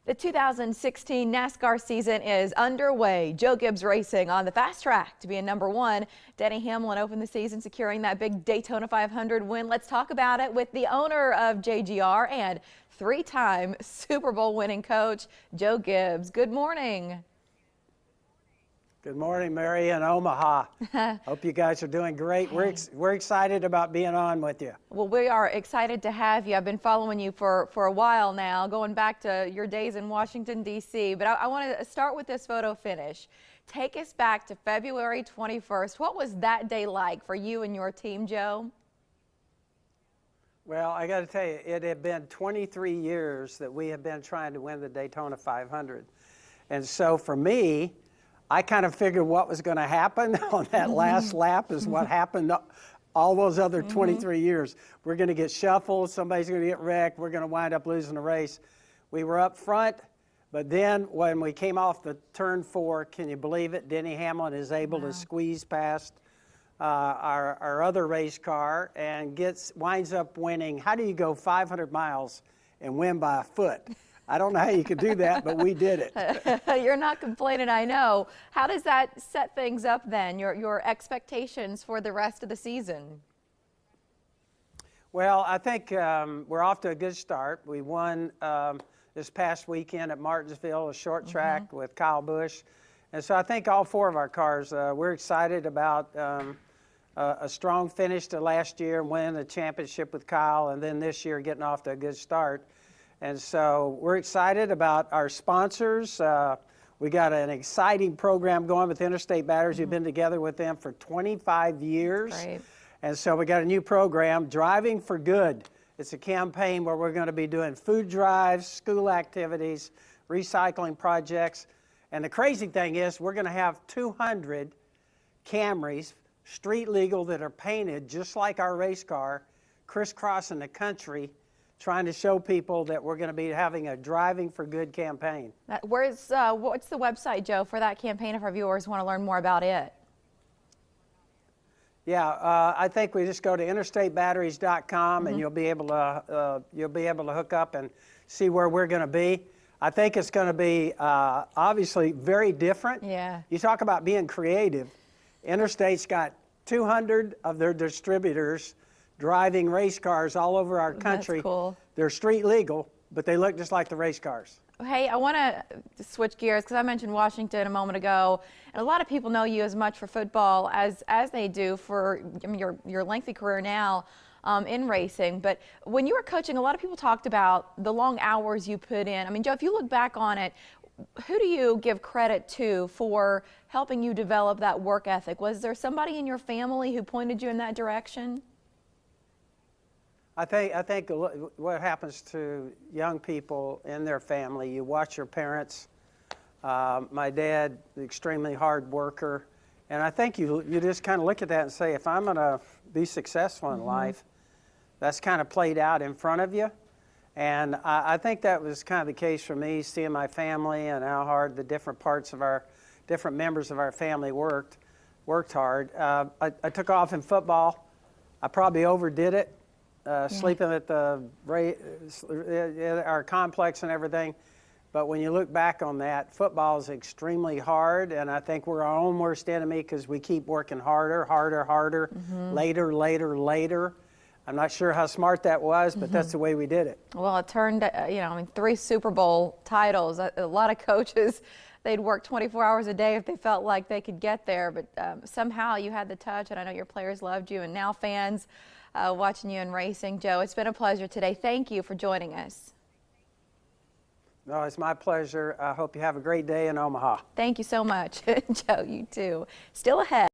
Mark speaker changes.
Speaker 1: The 2016 NASCAR season is underway. Joe Gibbs Racing on the fast track to be in #1. Denny Hamlin opened the season securing that big Daytona 500 win. Let's talk about it with the owner of JGR and three-time Super Bowl winning coach, Joe Gibbs. Good morning.
Speaker 2: Good morning, Mary in Omaha. Hope you guys are doing great. We're excited about being on with you.
Speaker 1: Well, we are excited to have you. I've been following you for a while now, going back to your days in Washington, D.C. But I want to start with this photo finish. Take us back to February 21st. What was that day like for you and your team, Joe?
Speaker 2: Well, I got to tell you, it had been 23 years that we have been trying to win the Daytona 500. And so for me, I kind of figured what was going to happen on that last lap is what happened all those other 23 years. We're going to get shuffled, somebody's going to get wrecked, we're going to wind up losing the race. We were up front, but then when we came off the turn 4, can you believe it, Denny Hamlin is able to squeeze past our other race car and winds up winning. How do you go 500 miles and win by a foot? I don't know how you could do that, but we did it.
Speaker 1: You're not complaining, I know. How does that set things up then, your expectations for the rest of the season?
Speaker 2: Well, I think we're off to a good start. We won this past weekend at Martinsville, a short track with Kyle Busch. And so I think all 4 of our cars, we're excited about a strong finish to last year and winning the championship with Kyle, and then this year getting off to a good start. And so we're excited about our sponsors. We got an exciting program going with Interstate Batteries. We've been together with them for 25 years.
Speaker 1: Right.
Speaker 2: And so we got a new program, Driving for Good. It's a campaign where we're going to be doing food drives, school activities, recycling projects. And the crazy thing is we're going to have 200 Camrys, street legal, that are painted just like our race car, crisscrossing the country, trying to show people that we're going to be having a Driving for Good campaign.
Speaker 1: What's the website, Joe, for that campaign if our viewers want to learn more about it?
Speaker 2: Yeah, I think we just go to interstatebatteries.com and you'll be able to hook up and see where we're going to be. I think it's going to be obviously very different.
Speaker 1: Yeah.
Speaker 2: You talk about being creative. Interstate's got 200 of their distributors driving race cars all over our country.
Speaker 1: That's cool.
Speaker 2: They're street legal, but they look just like the race cars.
Speaker 1: Hey, I want to switch gears because I mentioned Washington a moment ago, and a lot of people know you as much for football as they do for your lengthy career now in racing. But when you were coaching, a lot of people talked about the long hours you put in. I mean, Joe, if you look back on it, who do you give credit to for helping you develop that work ethic? Was there somebody in your family who pointed you in that direction?
Speaker 2: I think what happens to young people in their family, you watch your parents. My dad, extremely hard worker, and I think you just kind of look at that and say, if I'm going to be successful in life, that's kind of played out in front of you. And I think that was kind of the case for me, seeing my family and how hard the different members of our family worked hard. I took off in football. I probably overdid it. Sleeping at our complex and everything. But when you look back on that, football is extremely hard, and I think we're our own worst enemy because we keep working harder, later. I'm not sure how smart that was, but that's the way we did it.
Speaker 1: Well, it turned, 3 Super Bowl titles. A lot of coaches, they'd work 24 hours a day if they felt like they could get there, but somehow you had the touch, and I know your players loved you, and now fans watching you in racing. Joe, it's been a pleasure today. Thank you for joining us.
Speaker 2: No, it's my pleasure. I hope you have a great day in Omaha.
Speaker 1: Thank you so much. Joe, you too. Still ahead.